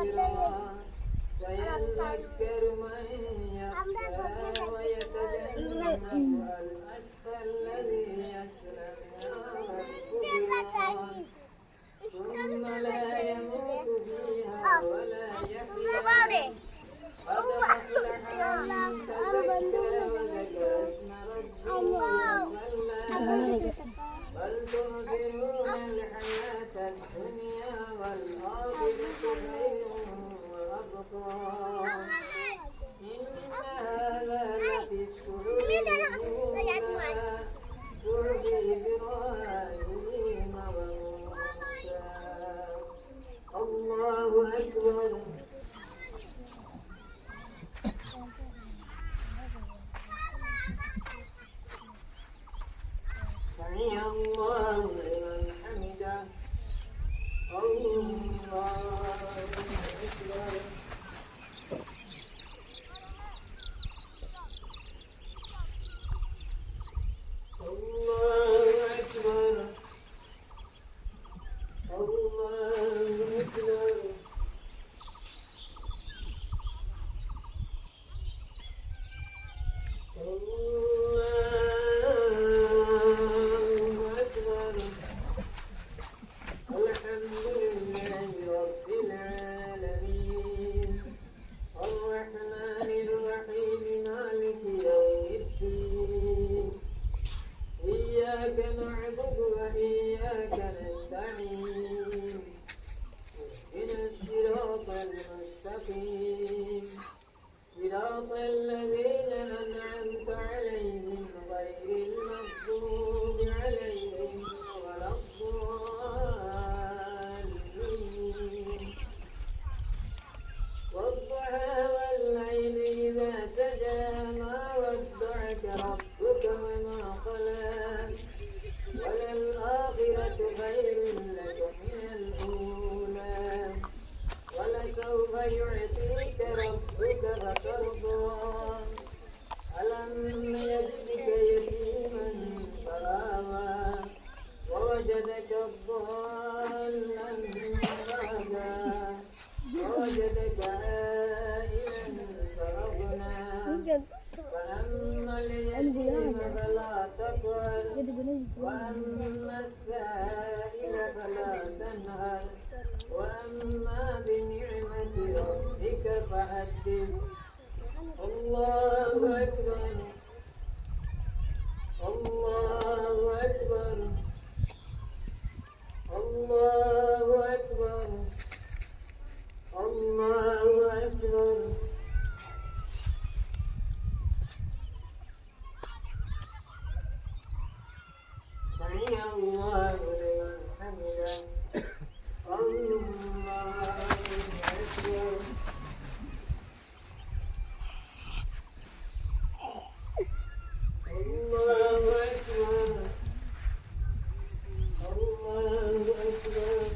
ذكرى فيذكر من يخشى ويتجنبها الأشقى الذي يصلى النار الكبرى ثم لا يموت فيها ولا يحيا قد أفلح من تزكى وذكر اسم ربه وصلى بل تؤثرون الحياة الدنيا والآخرة خير وأبقى إن هذا لفي الصحف الأولى صحف إبراهيم وموسى الله أكبر سمع الله لمن حمده الله أكبر الله أكبر الله أكبر صراط الذين أنعمت عليهم غير المغضوب عليهم ولا الضالين والضحى والليل إذا سجى ما ودعك ربك وما قلى وللآخرة خير لك من الأولى ولسوف يعطيك ربك فترضى ألم يجدك يتيما فآوى ووجدك ضالا فهدى ووجدك عائلا فأغنى فأما اليتيم فلا تقهر وأما السائل فلا تنهر وأما بنعمة ربك فحدث الله أكبر الله أكبر الله أكبر الله أكبر سمع الله لمن حمده الله أكبر الله أكبر الله أكبر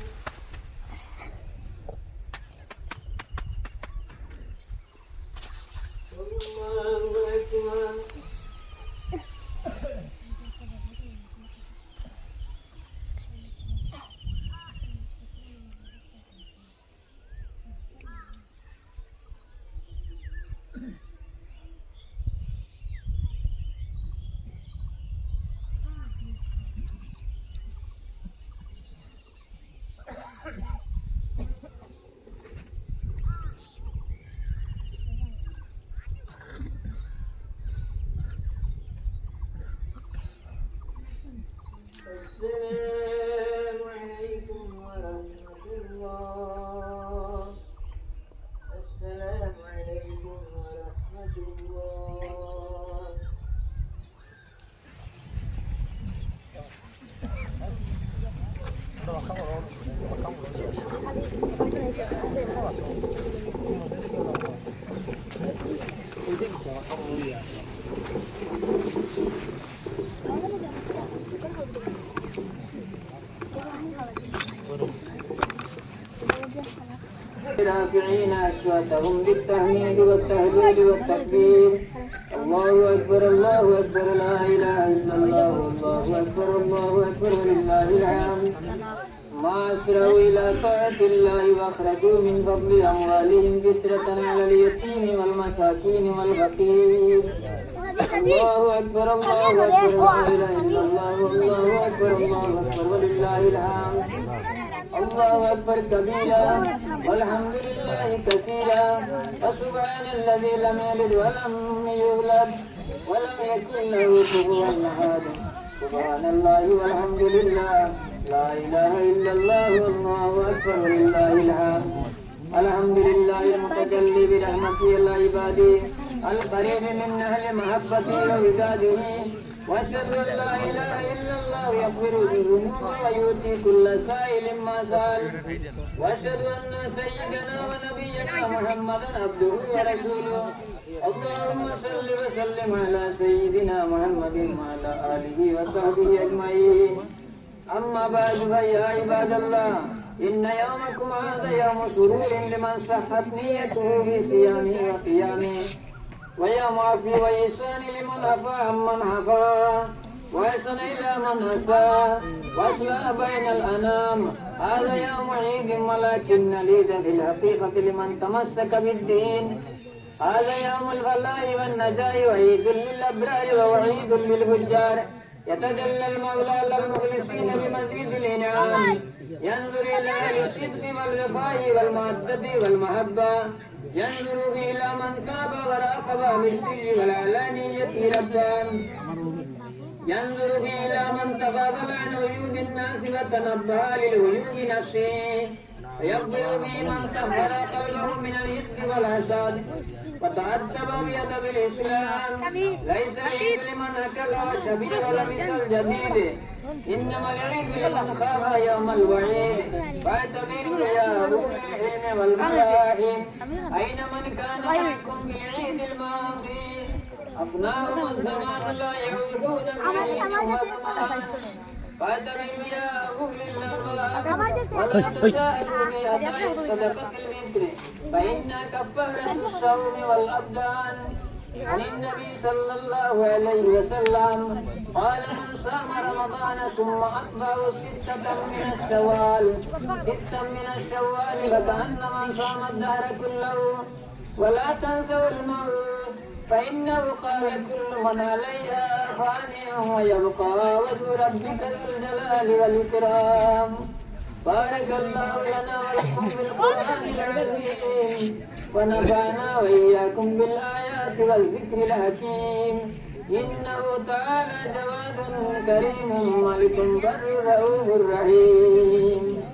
الله أكبر السلام عليكم ورحمة الله السلام عليكم ورحمة الله رافعين أصواتهم بالتحميد والتهليل والتكبير الله أكبر الله أكبر لا إله إلا الله الله أكبر ولله الحمد ما أسرعوا إلى طاعة الله وأخرجوا من فضل أموالهم فطرة على اليتيم والمساكين والفقير. الله أكبر الله أكبر لا إله إلا الله والله أكبر الله أكبر ولله الحمد. الله أكبر كبيرا والحمد لله كثيرا وسبحان الذي لم يلد ولم يولد ولم يكن له كفوا أحد. سبحان الله والحمد لله لا إله إلا الله والله أكبر ولله الحمد. الحمد لله المتجلي برحمته العبادي القريب من أهل محبته ووداده. وأشهد أن لا إله إلا الله يغفر الذنوب ويؤتي كل سائل ما سأل. وأشهد أن سيدنا ونبينا محمدا عبده ورسوله. اللهم صل وسلم على سيدنا محمد وعلى آله وصحبه أجمعين. أما بعد فيا عباد الله إن يومكم هذا يوم سرور لمن صحت نيته في صيامه وقيامه، ويوم عفو وإحسان لمن عفا عمن عفا وأحسن إلى من أساء وأصلح بين الأنام. هذا يوم عيد ولكن العيد في الحقيقة لمن تمسك بالدين. هذا يوم الفلاح والنجاة وعيد للأبرار ووعيد للفجار. يتجلى المولى للمخلصين بمزيد الإنعام، ينظر إلى أهل الصدق والوفاء والمودة والمحبة، ينظر إلى من تاب وراقب بالسر والعلانية ربا، ينظر إلى من تفاضل عن عيوب الناس وتنبه للعيوب نفسه، ويغفر به من طهر قلبه من الإثم والحسد وتعتب بأدب الإسلام. ليس العيد لمن أكل وشبع ولبس الجديد، إنما العيد لمن خاف يوم الوعيد. فاعتبروا يا أولي العلم والملاحم أين من كان معكم بالعيد الماضي. أفناهم الزمان لا يعودون بالعيد والمال. فاعتبروا يا أولي الألباب ولا تجاهلوا بأداء الصدقة المثل فإنها كفارة الصوم والأبدان. عن النبي صلى الله عليه وسلم قال من صام رمضان ثم أتبعه ستة من الشوال فكأنما صام الدهر كله. ولا تنسوا الموت فإنه قال كل من عليها فان ويبقى وجه ربك ذو الجلال والإكرام. بارك الله لنا ولكم بالقرآن العظيم ونفعنا وإياكم بالآيات والذكر الحكيم. إنه تعالى جواد كريم ملك بر رؤوف رحيم.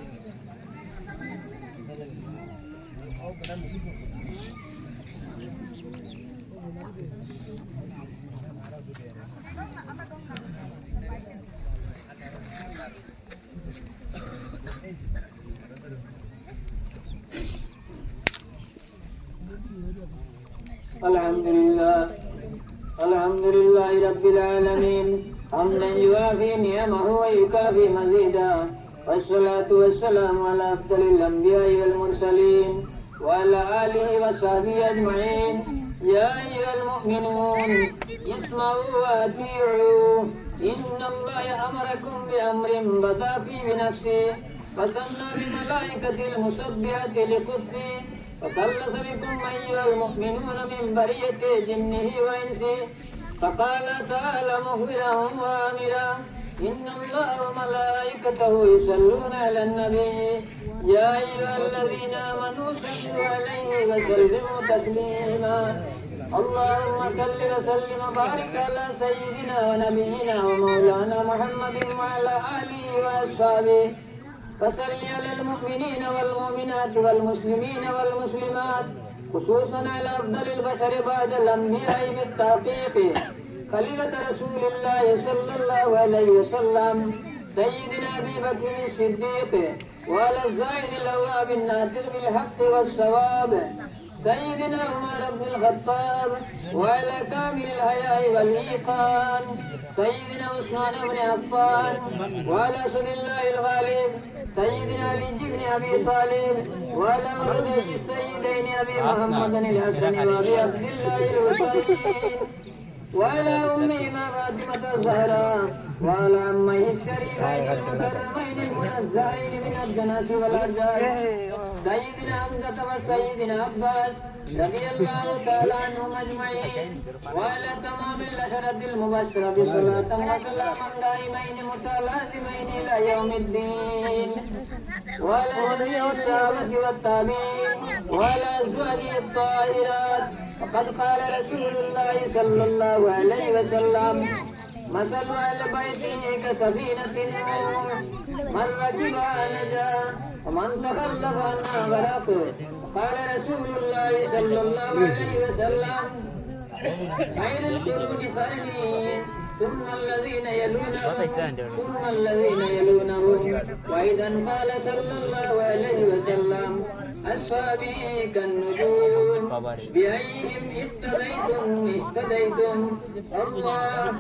الحمد لله رب العالمين حمدا يوافي نعمه ويكافي مزيدا. والصلاة والسلام على أفضل الأنبياء والمرسلين وعلى آله وصحبه أجمعين. يا أيها المؤمنون اسمعوا وأطيعوا إن الله أمركم بأمر بدأ فيه بنفسه فثنى بالملائكة المسبحة لقدسه فخلص بكم أيها المؤمنون من برية جنه وإنسه. فقال تعالى مخبرا وآمرا إن الله وملائكته يصلون على النبي يا أيها الذين آمنوا صلوا عليه وسلموا تسليما. اللهم صل وسلم وبارك على سيدنا ونبينا ومولانا محمد وعلى آله وأصحابه. فصل على المؤمنين والمؤمنات والمسلمين والمسلمات خصوصا على أفضل البشر بعد الأنبياء بالتحقيق خليفة رسول الله صلى الله عليه وسلم سيدنا أبي بكر الصديق وعلى الزاهد الأواب الناطق بالحق والصواب سيدنا عمر بن الخطاب وعلى كامل الحياء والإيقان سيدنا عثمان بن عفان وعلى سيد الله الغالب سيدنا علي بن أبي طالب وعلى ولدي السيدين أبي محمد الحسن وأبي عبد الله الحسين وعلى أمهما فاطمة الزهراء وعلى عميه الشريفين المكرمين المنزهين من الدنس والأرجاس سيدنا حمزة وسيدنا عباس رضي الله تعالى عنهم أجمعين وعلى تمام العشرة المبشرة بصلاة وسلاما دائمين متلازمين إلى يوم الدين وعلى جميع الصحابة والتابعين وعلى أزواجه الطاهرات وقد قال رسول الله صلى الله عليه وسلم مثل أهل بيته كسفينة من ركبها نجا ومن تخلف عنها غرق قال رسول الله صلى الله عليه وسلم خير القرون قرني ثم الذين يلونهم وإذا قال صلى الله عليه وسلم أصحابي كالنجوم بأيهم اهتديتم الله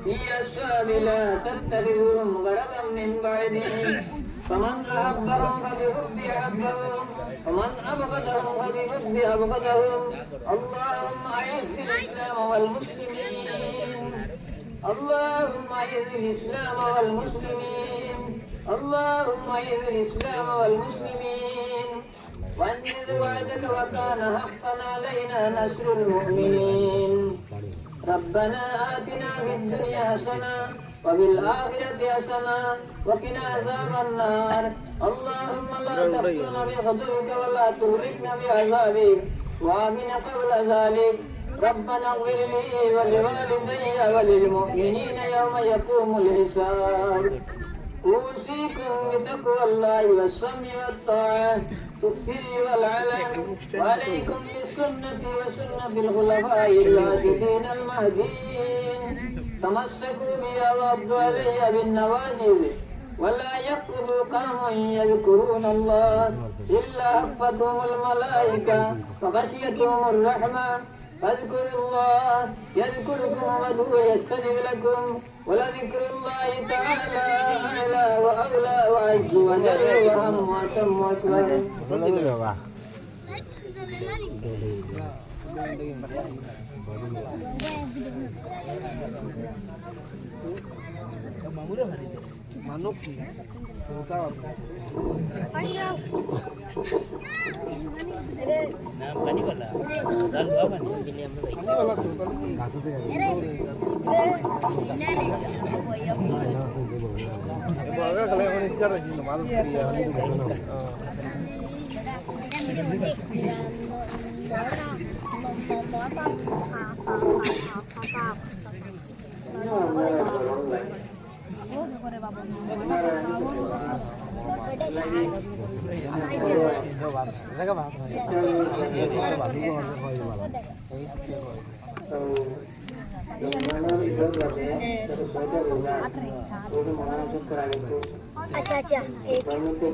في أصحاب لا تتخذهم غرضا من بعدهم فمن أحبهم فبحب أحبهم ومن أبغضهم فبحب أبغضهم اللهم أعز الإسلام والمسلمين اللهم أعز الإسلام والمسلمين اللهم أعز الإسلام والمسلمين وانجز وعدك وكان حقا علينا نصر المؤمنين ربنا آتنا في الدنيا حسنة وفي الآخرة حسنة وقنا عذاب النار اللهم لا تفتنا بغضبك ولا تهلكنا بعذابك وآمنا قبل ذلك ربنا اغفر لي ولوالدي وللمؤمنين يوم يقوم الحساب أوصيكم بتقوى الله والسمع والطاعة في السر والعلن وعليكم بسنتي وسنة الخلفاء الراشدين المهديين تمسكوا بها وعضوا عليها بالنواجذ ولا يقبل قوم يذكرون الله إلا حفتهم الملائكة وغشيتهم الرحمة فاذكروا الله يذكركم وادعوه يستجب لكم ولذكر الله تعالى أعلى وأولى وأعز وجل وأهم وأتم وأكبر manuk tahu nah pani wala dal apa nih ini yang baik ini wala tuh kalau ini cara sih malu ibu biasa masalah kita mungkin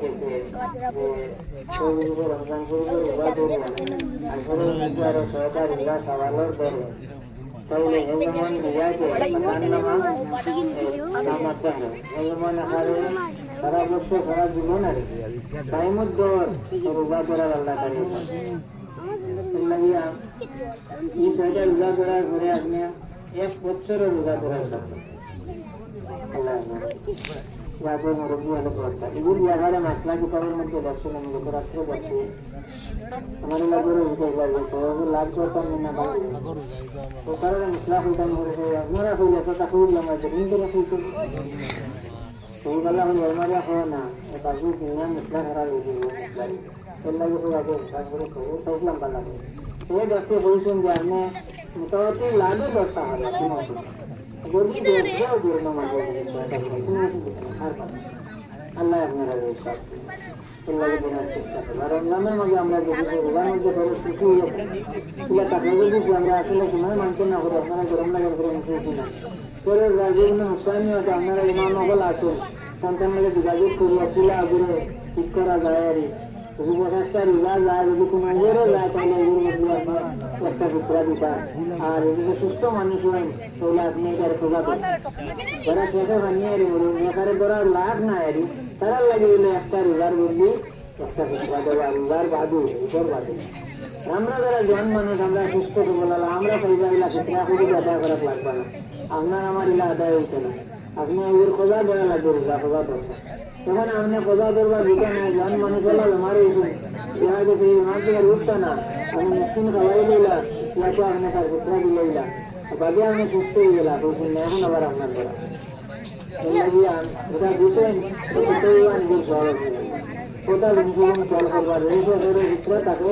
dasar minggu terakhir berarti हमारे लोग रोज के बारे में तो लाख को तो मिलना बाकी तो कारण मसला होता है हमारा कोई ऐसा तकलीफ लगा जमीन के रखी तो वाला हम हमारे हो ना बाजू दुनिया मसला खराब हो गई तो लगे हो आगे सारे को सब लंबा लगे ये दस्ते भविष्य में जाने मुताबिक लागू करता है गोदी देखो गुरु मांगो अल्लाह मेरा विश्वास Ramadan magi amra jadi Ramadan itu baru suci ya. Kita tak lagi di amra asal cuma mungkin nak urus mana geram lagi geram suci na. Kalau rajin na Husaini atau amra imam agak langsung. Santan lagi digaji kuriya kila agure ikkara gayari. Jadi bukan sekali lah jadi kumanjero lah kalau guru muslim waktu putra kita. Jadi susto manusia ini. Soalnya ini cara kerja tu. Karena kita banyak hari guru, kita ada berat lag na hari. Taral lagi le akar ular budi, একটা ফিতরা দেওয়া রোজার বাদে ঈদের বাদে আমরা যারা জন মানুষ আমরা সুস্থ বলালা আমরা পয়সা ইলা ফিতরা খুবই আদায় করা লাগবে না আপনার আমার ইলা আদায় হইতে না আপনি ওর খোঁজা দেওয়া লাগবে রোজা খোঁজা দরকার তখন আপনি খোঁজা ধরবা দিতে না জন মানুষ বলাল আমার দেখা গেছে মাছ উঠতা না আমি মেশিন খাওয়াই দিলা ইয়া তো আপনি তার ফিতরা দিলাইলা বাদে আপনি সুস্থ হয়ে গেলা বলছেন এখন আবার আপনার করা এটা দিতেন ওটা জীবন চল করবার ভিতরে তাকে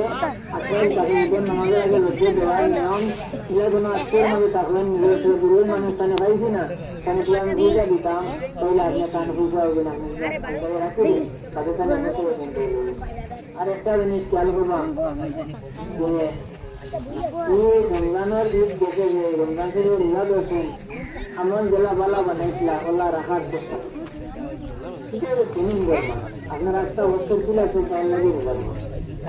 আজকাল তাকে ঈদের নামাজের আগে লজ্জে দেওয়ার নিয়ম ইয়া কোনো আজকের মধ্যে থাকবেন গুরুর মানুষ স্থানে পাইছি না তাহলে কি আমি পূজা দিতাম তাহলে আপনি কান পূজা হবে না রাখি তাদের কানে আর একটা জিনিস খেয়াল করবাম যে রমজানের ঈদ দেখে যে রমজান শরীফের ঈদ হচ্ছেন এমন জেলা বালা বানাইছিলা ওলা রাখার চেষ্টা ঠিক আছে ট্রেনিং করবা আপনার একটা বছর ছিল আছে তাই লাগে বোঝা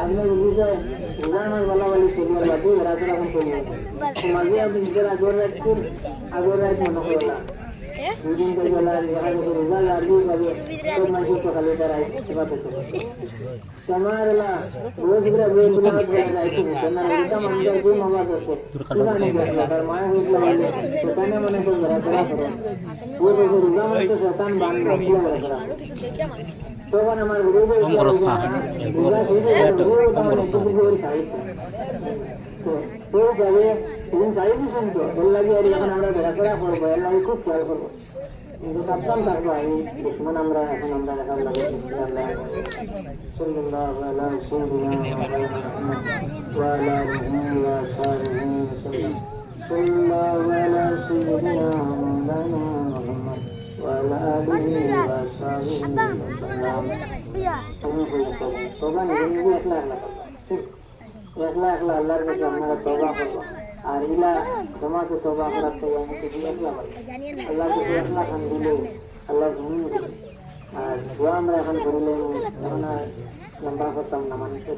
আপনার বিষয় রোজানার বালা বালি সেগুলো বাদে রাতের এখন চলে মাঝে আপনি নিজের আগর রাখছেন আগর রাত মনে করলা দুদিন করে গেলা দেখা গেছে রোজা লাগবে যাবে সব মাসে সকালে তারা সেবা পেতে তোমার রোজ যাইতে না এটা মনে যায় যে মামা করছে তার মায়ের হয়েছিল সেখানে মনে করে ঘোরাফেরা করে ও দেখে রোজা মানে তো শতান বান রাখলে ঘোরাফেরা তখন আমার গুরুদেব রোজা তো যাবে সেদিন চাইবি শুনতো এর লাগে আর এখন আমরা ঘোরাফেরা করবো এর লাগে খুব খেয়াল করবো কিন্তু সাবধান থাকবো এই দুশ্মন আমরা এখন আমরা দেখার লাগে সাল্লাল্লাহু আলাইহি ওয়াসাল্লাম ওয়া আলা আলিহি ওয়া সাহবিহি সাল্লাল্লাহু আলা সাইয়্যিদিনা মুহাম্মদ ওয়া আলা আলিহি ওয়া সাহবিহি সাল্লাম তোবা নিজে একলা একলা আল্লাহর কাছে আমরা তওবা করব আর ইলা তোমাকে তওবা করার তো আমাকে দিয়ে একলা আল্লাহকে একলা খান দিলে আল্লাহ জমিন দিলে আর দোয়া আমরা এখন করিলে এখন লম্বা করতাম না মানুষের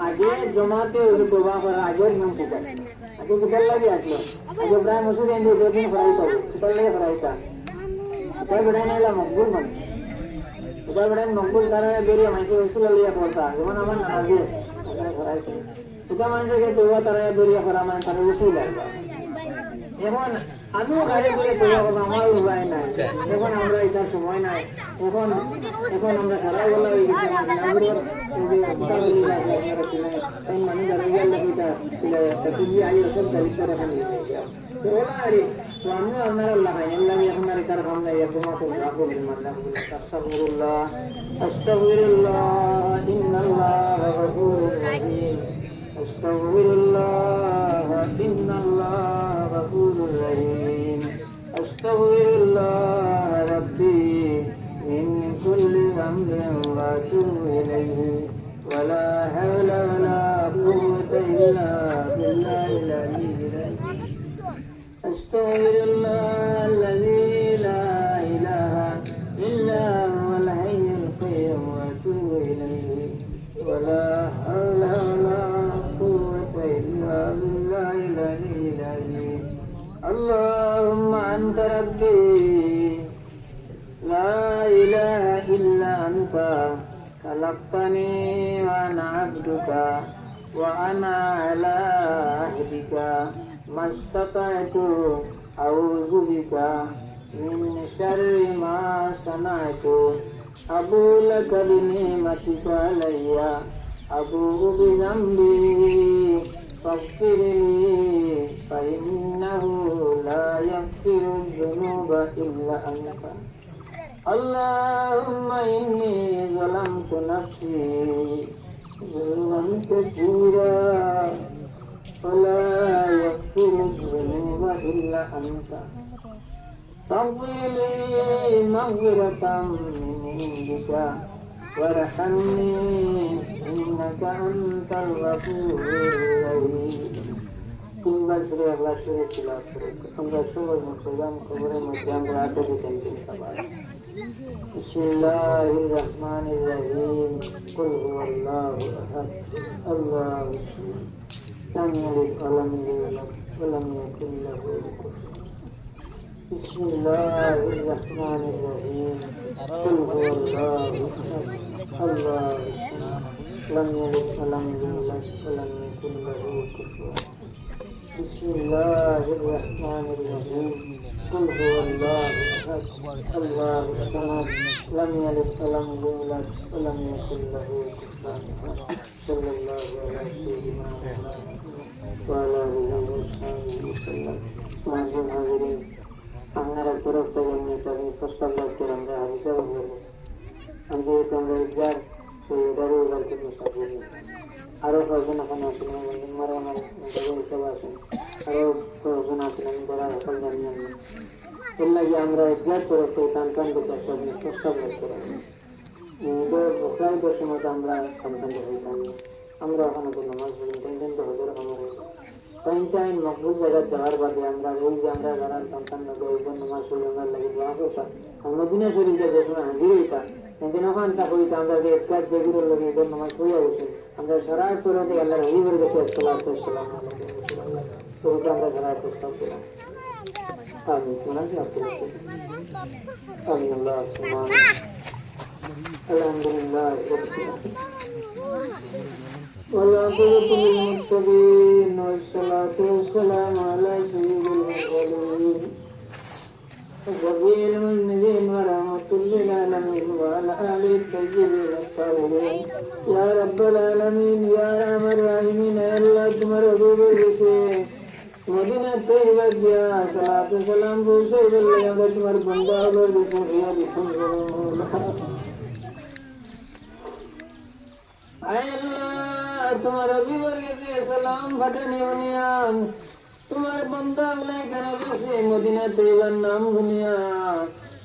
আগে জমাতে তওবা করা আগের নিয়ম কোথায় আগে কোথায় লাগে আসলো আগে প্রায় মসুর এনে দুদিন ফরাইতে হবে কোথায় লাগে ফরাইতা কোথায় বেড়াই নাইলা মকবুল মানে কোথায় বেড়াই মকবুল তারা বেরিয়ে মানুষের রসুল লিয়া পড়তা যেমন আমার নামাজে ফরাইছে কোথায় মানুষকে তওবা তারা বেরিয়ে করা মানে তারা রসুল লাগবে এখন আমিও গাড়ি করে তওবা করবো আমার উপায় নাই এখন আমরা এটার সময় নাই এখন আমরা সারা বেলা মানুষ আমিও আপনার আল্লাহ এখন আর এটার কাম নাই তোমার আস্তাগফিরুল্লাহ আস্তাগফিরুল্লাহ ইন্নাল্লাহ গফুরুর রহিম আস্তাগফিরুল্লাহ ইন্নাল্লাহ গফুরুর রহিম আস্তাগফিরুল্লাহ রাব্বি মিন কুল্লি যামবিন ওয়া আতুবু ইলাইহি ওয়া লা হাওলা ওয়া লা কুওয়াতা ইল্লা বিল্লাহিল আলিয়্যিল আযীম আস্তাগফিরুল্লাহ আল্লাযী লা ইলাহা ইল্লা হুয়াল হাইয়ুল কাইয়্যুম ওয়া আতুবু ইলাইহি ওয়া লা হাওলা ওয়া লা কুওয়াতা ইল্লা বিল্লাহিল আলিয়্যিল আযীম আল্লাহুম্মা আনতা রাব্বী লা ইলাহা ইল্লা আনতা খালাকতানি ওয়া আনা আবদুকা ওয়া আনা আলা আহদিকা মাস্তাতা'তু আউযু বিকা মিন শাররি মা সানা'তু আবু লাকা বিনি'মাতিকা আলাইয়া আবু বিযামবি ফাগফিরলি ফাইন্নাহু লা ইয়াগফিরুয যুনুবা ইল্লা আনতা আল্লাহুম্মা ইন্নী যালামতু নাফসি যুলমান কাসীরা ولا يغفر الذنوب إلا أنت فاغفر لي مغفرة من عندك وارحمني إنك أنت الغفور الرحيم তিনবার করে আল্লাহ শুরু ছিল আমরা সবাই মুসলমান কবরের মধ্যে আমরা আগে দিতেন বিসমিল্লাহির রহমানির রহিম কুল হুয়াল্লাহু আহাদ আল্লাহু لم يلد ولم يولد ولم يكن له كفوا بسم الله الرحمن الرحيم قل هو الله أحد الله لم يلد ولم يولد ولم يكن له كفوا بسم الله الرحمن الرحيم قل هو الله أحد الله الصمد لم يلد ولم يولد ولم يكن له كفوا أحد صلى الله على سيدنا محمد وعلى آله وصحبه وسلم معزز حاضرين আপনারা তরফ থেকে আমি প্রস্তাব রাখতে আমরা হিসাব করবো আমি যেহেতু আমরা একবার সেই এবারও এবার থেকে সাজিয়ে আরও কয়েকজন এখন আসেন মারা আমার হিসাব আসেন আরও কয়েকজন আসেন আমি যারা এখন জানিয়ে আমি এর লাগে আমরা একবার তরফ থেকে কানকান প্রস্তাব রাখতে পারি প্রায় 10 মতো আমরা কানকান হইতাম আমরা ওখানে কোনো নামাজ পড়ি টেনশন হজর আমার টাইম মকবুল জায়গা যাওয়ার বাদে আমরা এই যে আমরা যারা সন্তান নজর নামাজ পড়ি আমরা লাগে দোয়া করতাম মদিনা শরীফে যে সময় হাজির হইতাম কিন্তু ওখানটা হইতে আমরা যে একবার যেগুলোর লোক এই নামাজ পড়িয়া গেছি আমরা সরাই করে আল্লাহ হরিবের কাছে আসসালাম আমরা সরাই প্রস্তাব করলাম আমি শোনা কি আলহামদুলিল্লাহ والعاقبة للمتقين والصلاة والسلام على سيد المرسلين وشفيع المذنبين ورحمة للعالمين وعلى آله الطيبين الطاهرين يا رب العالمين يا أرحم الراحمين يا الله تمہارا حبیب سے مدینہ طیبہ دیا صلاۃ و سلام کو سید اللہ تمہارے بندہ اور بسم তোমার অভিবর্গে সালাম ফাটানি বনিয়াম তোমার বন্দা উলাই কাছে মদিনা তৈবার নাম গুনিয়া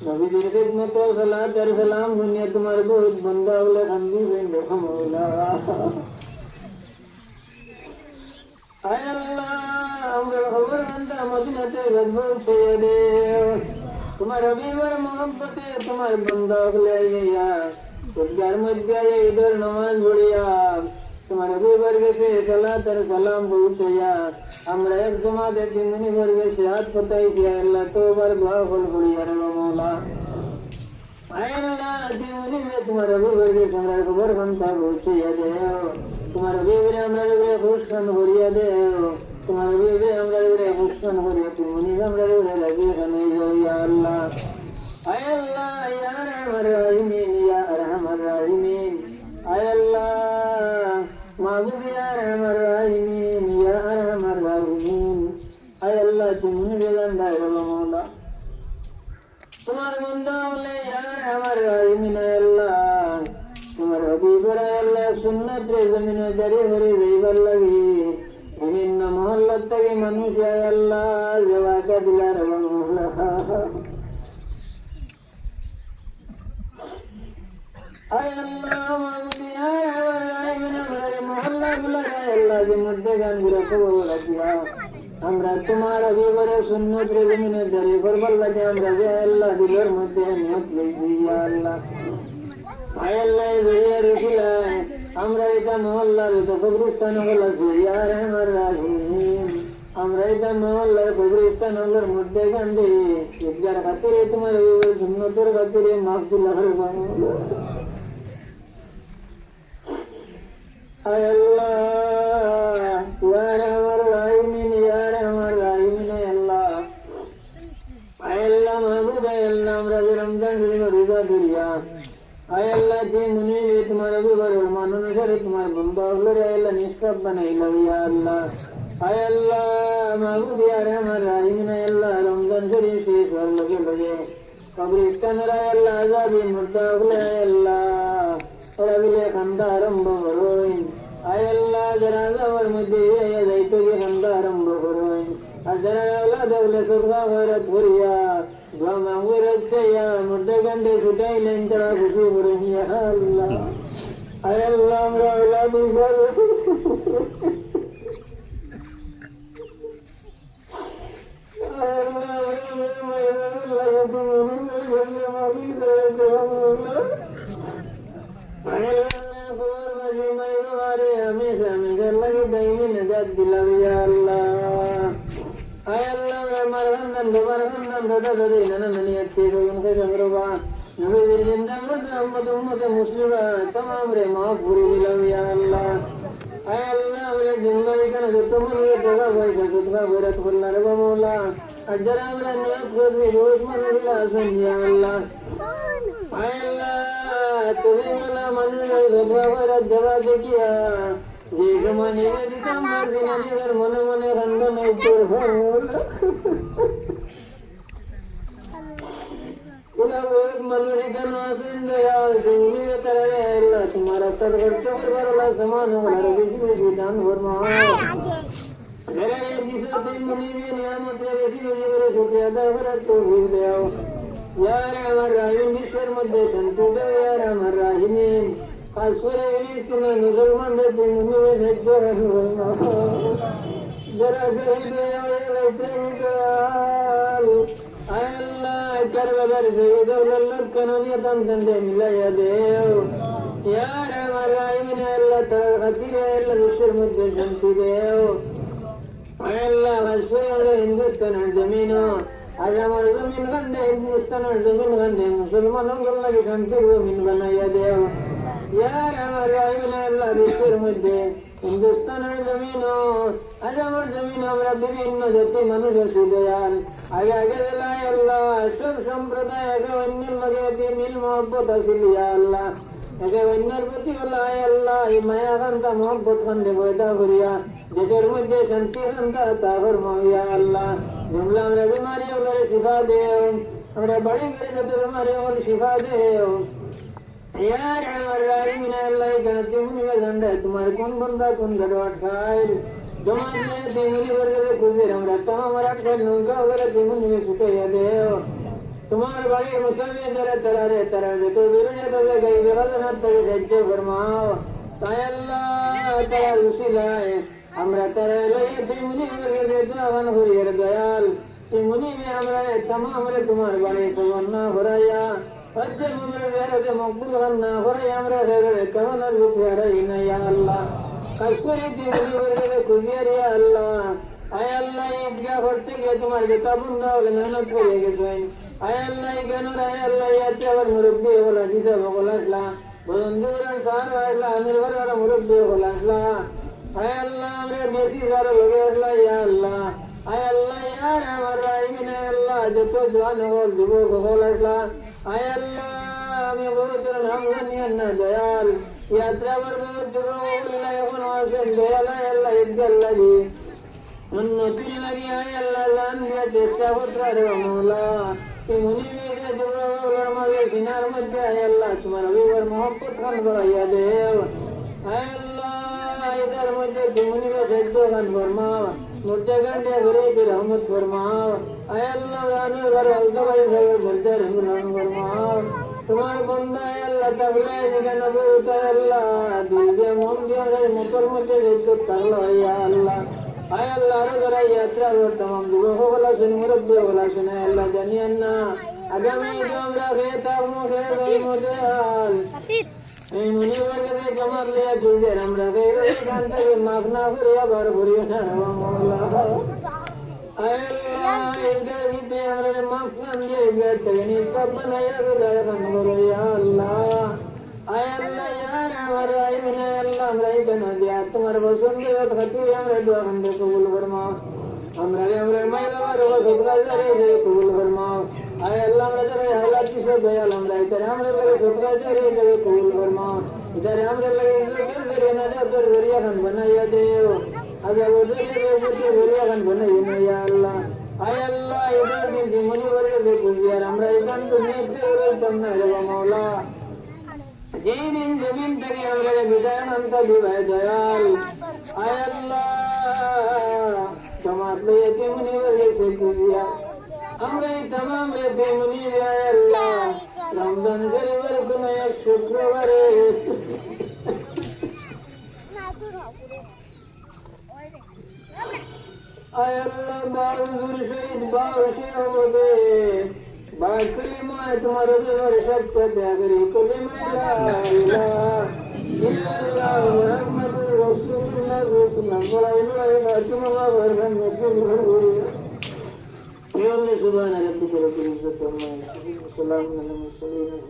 নবীদের খিদমত সালাত আর সালাম গুনিয়া তোমার বহুত বন্দা উলাই কান্দি বেন দেখো মওলা আয় আল্লাহ আমরা খবর আনতা মদিনাতে গজব ছেড়ে দে তোমার অভিবর মোহব্বতে তোমার বন্দা উলাই গিয়া উদ্গার মধ্যে ঈদের নামাজ পড়িয়া তোমার অভিবর্গে সে সালাত আর সালাম পৌঁছাইয়া আমরা এক জমাতে তিনদিনী বর্গে সে হাত পতাই দিয়া আল্লাহ তোবার দোয়া ফল পড়িয়া রে মওলা আয় আল্লাহ তিনদিনী তোমার অভিবর্গে আমরা খবর ঘন্টা পৌঁছাইয়া দেও তোমার অভিবরে আমরা খুশখান করিয়া দেও তোমার অভিবরে আমরা খুশখান করিয়া তিনদিনী আমরা লাগিয়ে খানে যাও ইয়া আল্লাহ আয় আল্লাহ ইয়া আরহামার রাহিমিন ইয়া আরহামার রাহিমিন আয় আল্লাহ মাবুদ ইয়া আরহামার রাহিমিন ইয়া আরহামার রাহিমিন আয় আল্লাহ তুমি বেলান্ডা রে মওলা তোমার বান্দা হলে ইয়া আরহামার রাহিমিন আয় আল্লাহ তোমার হাবিবের আয় আল্লাহ সুন্নাত রে জমিনে দাঁড়িয়ে ধরে যাইবার লাগি বিভিন্ন মহল্লা থেকে মানুষ আয় আল্লাহ জবাকা দিলা রে মওলা আয় আল্লাহ মাবুদ ইয়া আরহামার রাহিমিন আমাদের মহল্লা গুলো আয় আল্লাহ যে মধ্যে গান গুলো কবুল রাখিয়া আমরা তোমার হাবিবের সুন্নাত রে জমিনে দাঁড়িয়ে করবার লাগে আমরা যে আল্লাহ দিলের মধ্যে নিয়ত লইছি ইয়া আল্লাহ আয় আল্লাহ জড়িয়ে রেখিলায় আমরা এটা মহল্লার তো কবরস্থান হল ইয়া আরহামার রাহিমিন আমরা এটা মহল্লার কবরস্থান হলের মধ্যে গান দিই যার খাতিরে তোমার হাবিবের সুন্নতের খাতিরে মাহফিল করব আয় আল্লাহ ইয়া আরহামার রাহিমিন ইয়া আরহামার রাহিমিন আল্লাহ আয় আল্লাহ মাহবুব আয় আল্লাহ আমরা রমজান শরীফের রোজা ধরিয়া আয় আল্লাহ যে মুনি তোমার অভিভাবক মান অনুসারে তোমার বন্ধা হলো রে আল্লাহ নিষ্পাপ বানাইল ইয়া আল্লাহ আয় আল্লাহ মাহবুব ইয়া আরহামার রাহিমিন আল্লাহ রমজান শরীফ শেষ হওয়ার লগে লগে কবরস্থানের আয় আল্লাহ আজাবি মুর্দা হলে আয় আল্লাহ ওরা বিলে খান্দা আরম্ভ করইন আয় আল্লাহ যারা যাওয়ার মধ্যে যাইতে গিয়ে খান্দা আরম্ভ করইন আর যারা আল্লাহ দেখলে সরকা ঘরত ভরিয়া দোয়া মাঙ্গুর রাখছাইয়া মুর্দা গান্ডে ছুটাইলেন তারা খুশি করেন ইয়া আল্লাহ আয় আল্লাহ আমরা আল্লাহ বিশাল dan dobaran dan doda doda inana nani atti dogun ke samroba nabi dirjendam umat muslimah tamam re maaf puri dilam ya Allah ay Allah mere jumla ikana jotoman ye toga boy jotga berat kullar ba mola ajara mere niyat korni roz manila asan ya Allah ay Allah tumi mala manne jotga berat jawab diya je gamane ditam mardinani ver mone mone randa nay tor hol एक मनोरी धनवासिन दयाल जिंदगी में तरह अल्लाह तुम्हारा सद बच्चों पर वाला समान हो हर किसी में विधान फरमाओ मेरे ये जिसे दिन मुनी में नियामत रे बेटी मुझे मेरे शुक्रिया अदा कर तो भूल गया यार अमर राहिम ईश्वर मध्य संतु दे यार अमर राहिम खासरे इस में मुसलमान दे मुनी में भेजो है जरा गरीब दे ये प्रेम काल Allah karbalar seyyidullah kanoniyatan tande milaya dev ya Rahim Allah takdir Allah bishir mudde shanti dev Allah vasya Hindustan zamino azam zamin gande Hindustan zamin gande musulmanon galla ki shanti min banaya dev ya Rahim Allah bishir mudde Hindustan जमीनो अजमर जमीन हमरा विभिन्न जाति मनुष्य सुदयाल आगे आगे दिलाय अल्लाह सब संप्रदाय आगे वन्य लगे दी मिल मोहब्बत हासिल या अल्लाह आगे वन्यर प्रति अल्लाह अल्लाह माया कंता मोहब्बत कंदे पैदा करिया जेकर मध्य शांति कंता अता फरमाओ या अल्लाह जुमला हमरा बीमारी और शिफा दे हमरा बड़ी बड़ी जाति बीमारी और शिफा दे यार हमारे में अल्लाह गणति मुनि का झंडा तुम्हारे कौन बंदा कौन गड़वाट खाए जमात में तिमुनि वर्ग के गुजर हमरा तमाम मराठ का नौका वगैरह तिमुनि में सुते याद है तुम्हारे बड़े मुसलमान जरा तरह दे तो जरूर तो गई बेवजह तो सच्चे फरमाओ ताय अल्लाह ताया रुसिलाए हमरा तरह ले तिमुनि वर्ग के दुआवन हो यार दयाल तिमुनि में हमरा तमाम रे तुम्हारे बड़े सवन्ना भराया अच्छे मुमरे वेरे से मकबूल करना होरे हमरा रे कवन रुपया रे न या अल्लाह कस्तूरी दिवली वेरे से कुजिया या अल्लाह आय अल्लाह ये क्या करते के तुम्हारे किताबुन ना और मेहनत करे के सोइन आय अल्लाह ये गनो आय अल्लाह ये अच्छा मुरब्बी वाला जिसे बोलला बंदूरन सार वाला अमीर वाला मुरब्बी बोलला आय अल्लाह मेरे बेसी सारे लोग या अल्लाह आय अल्लाह यार हमारा इने अल्लाह जो तो जवान हो दिबो बोलला आय अल्लाह मैं बहुत नाम न दयाल यात्रा पर बहुत जुगो अल्लाह यवन वासन दयाल अल्लाह इद्दल्लाह जी उन्नति लगी आय अल्लाह लान दिया देखा होता रे मौला कि मुनि मेरे जुगो अल्लाह मगे किनार मध्य आय अल्लाह तुम्हारा विवर मोहब्बत खान बढ़ाया देव आय अल्लाह इधर मध्य मुनि में सजदो खान फरमाओ मुर्जा गंडे घरे की रहमत फरमाओ आय अल्लाह रानी घर अल्लाह भाई घर मुर्जा रहमत फरमाओ तुम्हारे बंदा है अल्लाह तबले निका नबूत है अल्लाह दिल मोम दिया रे मुकर मुझे देखो कर लो या अल्लाह आय अल्लाह रे जरा यात्रा रो तमाम दुआ हो वाला सुन मुरब्बी वाला सुन अल्लाह जानियन्ना आगामी जो हमरा रे ताबनो रे मोदे हाल ए मुनि वर्ग के जमात लिया जुजे हमरा रे गांता के माफना करिया बार भरिया ना मौला आय अल्लाह इधर भी हमरा माफन दे बेटनी कब बनाया गुजार करो या अल्लाह आय अल्लाह यार हमारा इने अल्लाह हमरा बना दिया तुम्हारे बसन दे खतु हमरा दुआ बंदे कबूल फरमाओ हमरा महिला वालों को सुबह रे कबूल फरमाओ आय अल्लाह हमरा जरे हालात की से दयाल हमरा इधर हमरे लगे सुबह रे कबूल फरमाओ इधर हमरे लगे इधर रे ना दर वरिया खान बनाया देव अगर वो दे वरिया खान बनाया या अल्लाह आय अल्लाह इधर की मुनि वर्ग के गुजिया हमरा इधर तो नेक रे तुमने रे मौला जीन जमीन तक हमरा विदान अंत दुआ दयाल आय अल्लाह समाज में ये मुनि वर्ग के गुजिया हमरा तमाम रे मुनि आय अल्लाह रमजान गरीबर तुम्हें शुक्रवार आय अल्लाह बाउल शहीद बाउशी होवे बाकरी माय तुम्हारे देवर सत्य त्यागरी कलिमा ला इलाहा इल्लल्लाह मुहम्मदुर रसूलुल्लाह रसूलुल्लाह वला इलाहा इल्लल्लाह तुम्हारा वरदान मुझे بيقول سبحان ربك رب العزة عما يصفون وسلام على المرسلين.